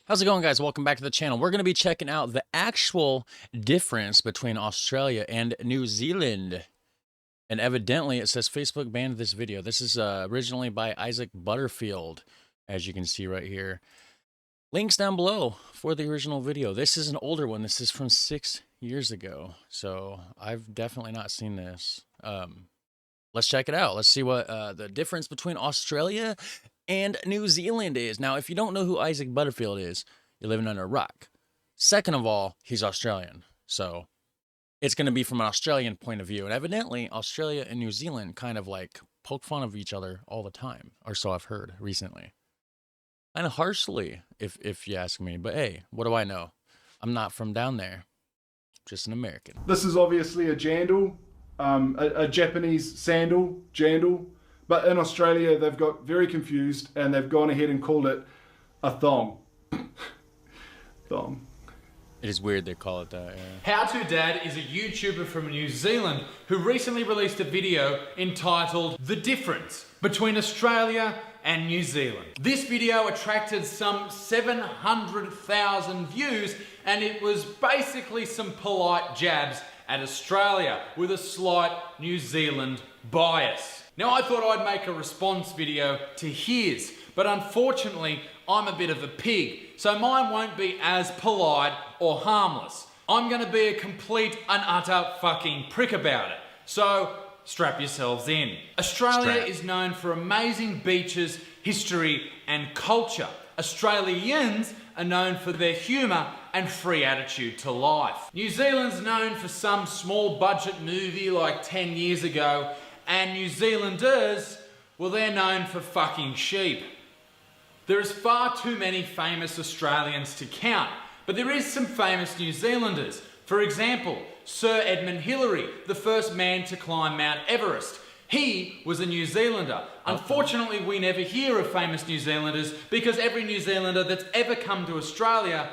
How's it going, guys? Welcome back to the channel. We're going to be checking out the actual difference between Australia and New Zealand. And evidently, it says Facebook banned this video. This is originally by Isaac Butterfield, as you can see right here. Links down below for the original video. This is an older one. This is from 6 years ago. So I've definitely not seen this. Let's check it out. Let's see what the difference between Australia and New Zealand is. Now, if you don't know who Isaac Butterfield is, you're living under a rock. Second of all, he's Australian. So it's going to be from an Australian point of view. And evidently, Australia and New Zealand kind of like poke fun of each other all the time, or so I've heard recently. Kind of harshly, if you ask me. But hey, what do I know? I'm not from down there. Just an American. This is obviously a jandal, a Japanese sandal, jandal. But in Australia, they've got very confused and they've gone ahead and called it a thong. Thong. It is weird they call it that, yeah. How To Dad is a YouTuber from New Zealand who recently released a video entitled The Difference Between Australia and New Zealand. This video attracted some 700,000 views, and it was basically some polite jabs at Australia with a slight New Zealand bias. Now, I thought I'd make a response video to his, but unfortunately, I'm a bit of a pig, so mine won't be as polite or harmless. I'm gonna be a complete and utter fucking prick about it. So, strap yourselves in. Australia is known for amazing beaches, history, and culture. Australians are known for their humour and free attitude to life. New Zealand's known for some small budget movie like 10 years ago, and New Zealanders, well, they're known for fucking sheep. There is far too many famous Australians to count, but there is some famous New Zealanders. For example, Sir Edmund Hillary, the first man to climb Mount Everest. He was a New Zealander. Unfortunately, we never hear of famous New Zealanders because every New Zealander that's ever come to Australia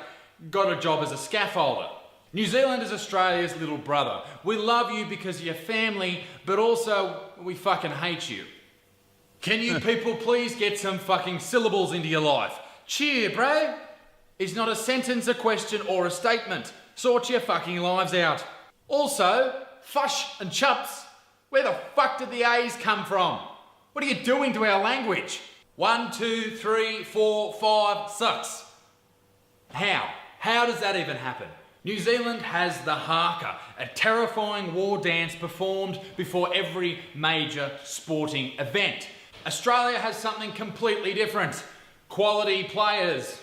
got a job as a scaffolder. New Zealand is Australia's little brother. We love you because you're family, but also we fucking hate you. Can you people please get some fucking syllables into your life? Cheer, bro. Is not a sentence, a question, or a statement. Sort your fucking lives out. Also, fush and chups. Where the fuck did the A's come from? What are you doing to our language? 1, 2, 3, 4, 5 sucks. How? How does that even happen? New Zealand has the haka, a terrifying war dance performed before every major sporting event. Australia has something completely different. Quality players.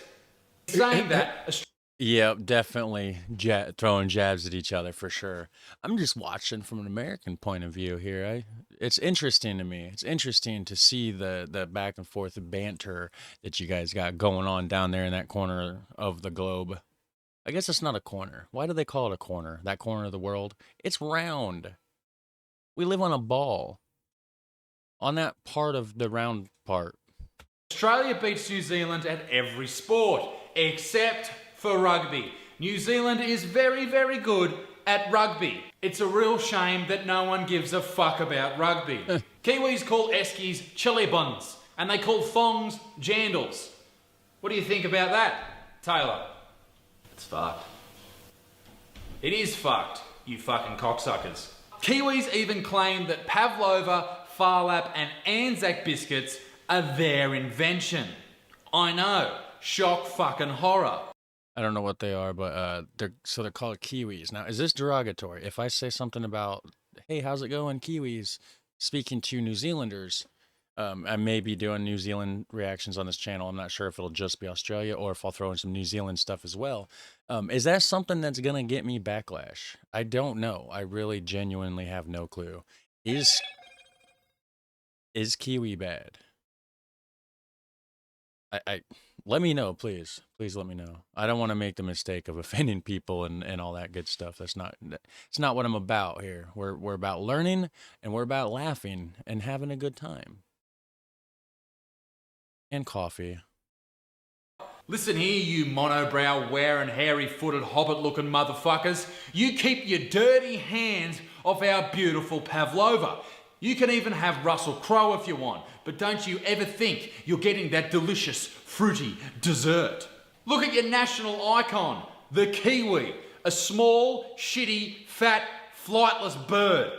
Saying that... Yeah, definitely throwing jabs at each other for sure. I'm just watching from an American point of view here. It's interesting to me. It's interesting to see the back and forth banter that you guys got going on down there in that corner of the globe. I guess it's not a corner. Why do they call it a corner? That corner of the world? It's round. We live on a ball. On that part of the round part. Australia beats New Zealand at every sport, except for rugby. New Zealand is very, very good at rugby. It's a real shame that no one gives a fuck about rugby. Kiwis call eskies chili buns, and they call thongs jandals. What do you think about that, Taylor? It's fucked. It is fucked, you fucking cocksuckers. Kiwis even claim that pavlova, farlap, and Anzac biscuits are their invention. I know, shock fucking horror. I don't know what they are, but they're called Kiwis. Now, is this derogatory? If I say something about, hey, how's it going, Kiwis, speaking to New Zealanders, I may be doing New Zealand reactions on this channel. I'm not sure if it'll just be Australia or if I'll throw in some New Zealand stuff as well. Is that something that's going to get me backlash? I don't know. I really genuinely have no clue. Is Kiwi bad? Let me know, please. Please let me know. I don't want to make the mistake of offending people and all that good stuff. It's not what I'm about here. We're about learning, and we're about laughing and having a good time. And coffee. Listen here, you monobrow, wearing, hairy-footed, hobbit-looking motherfuckers. You keep your dirty hands off our beautiful pavlova. You can even have Russell Crowe if you want, but don't you ever think you're getting that delicious, fruity dessert. Look at your national icon, the kiwi. A small, shitty, fat, flightless bird.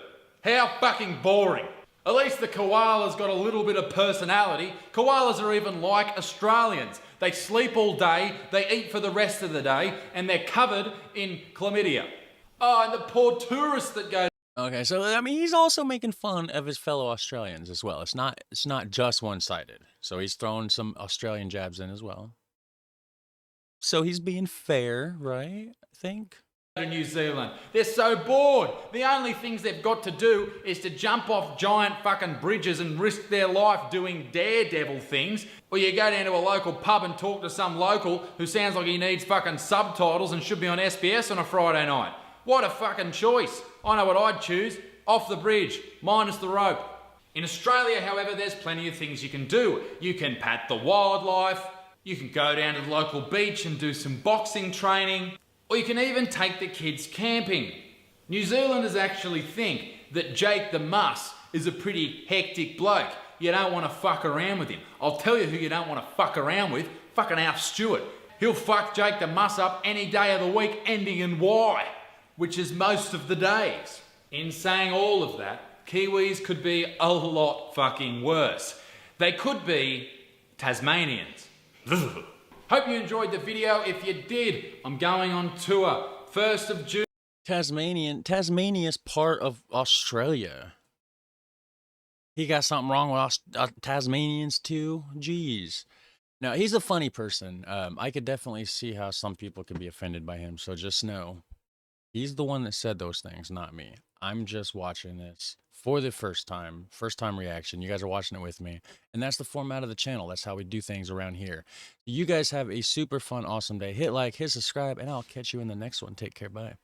How fucking boring. At least the koala's got a little bit of personality. Koalas are even like Australians. They sleep all day, they eat for the rest of the day, and they're covered in chlamydia. Oh, and the poor tourists that go. Okay, so I mean, he's also making fun of his fellow Australians as well. It's not just one-sided. So he's throwing some Australian jabs in as well. So he's being fair, right? I think. To New Zealand. They're so bored. The only things they've got to do is to jump off giant fucking bridges and risk their life doing daredevil things. Or you go down to a local pub and talk to some local who sounds like he needs fucking subtitles and should be on SBS on a Friday night. What a fucking choice. I know what I'd choose. Off the bridge, minus the rope. In Australia, however, there's plenty of things you can do. You can pat the wildlife. You can go down to the local beach and do some boxing training. Or you can even take the kids camping. New Zealanders actually think that Jake the Muss is a pretty hectic bloke. You don't want to fuck around with him. I'll tell you who you don't want to fuck around with. Fucking Alf Stewart. He'll fuck Jake the Muss up any day of the week, ending in Y, which is most of the days. In saying all of that, Kiwis could be a lot fucking worse. They could be Tasmanians. Hope you enjoyed the video. If you did, I'm going on tour 1st of June. Tasmania's part of Australia. He got something wrong with Tasmanians too? Jeez. No, he's a funny person. I could definitely see how some people could be offended by him. So just know, he's the one that said those things, not me. I'm just watching this for the first time reaction. You guys are watching it with me. And that's the format of the channel. That's how we do things around here. You guys have a super fun, awesome day. Hit like, hit subscribe, and I'll catch you in the next one. Take care. Bye.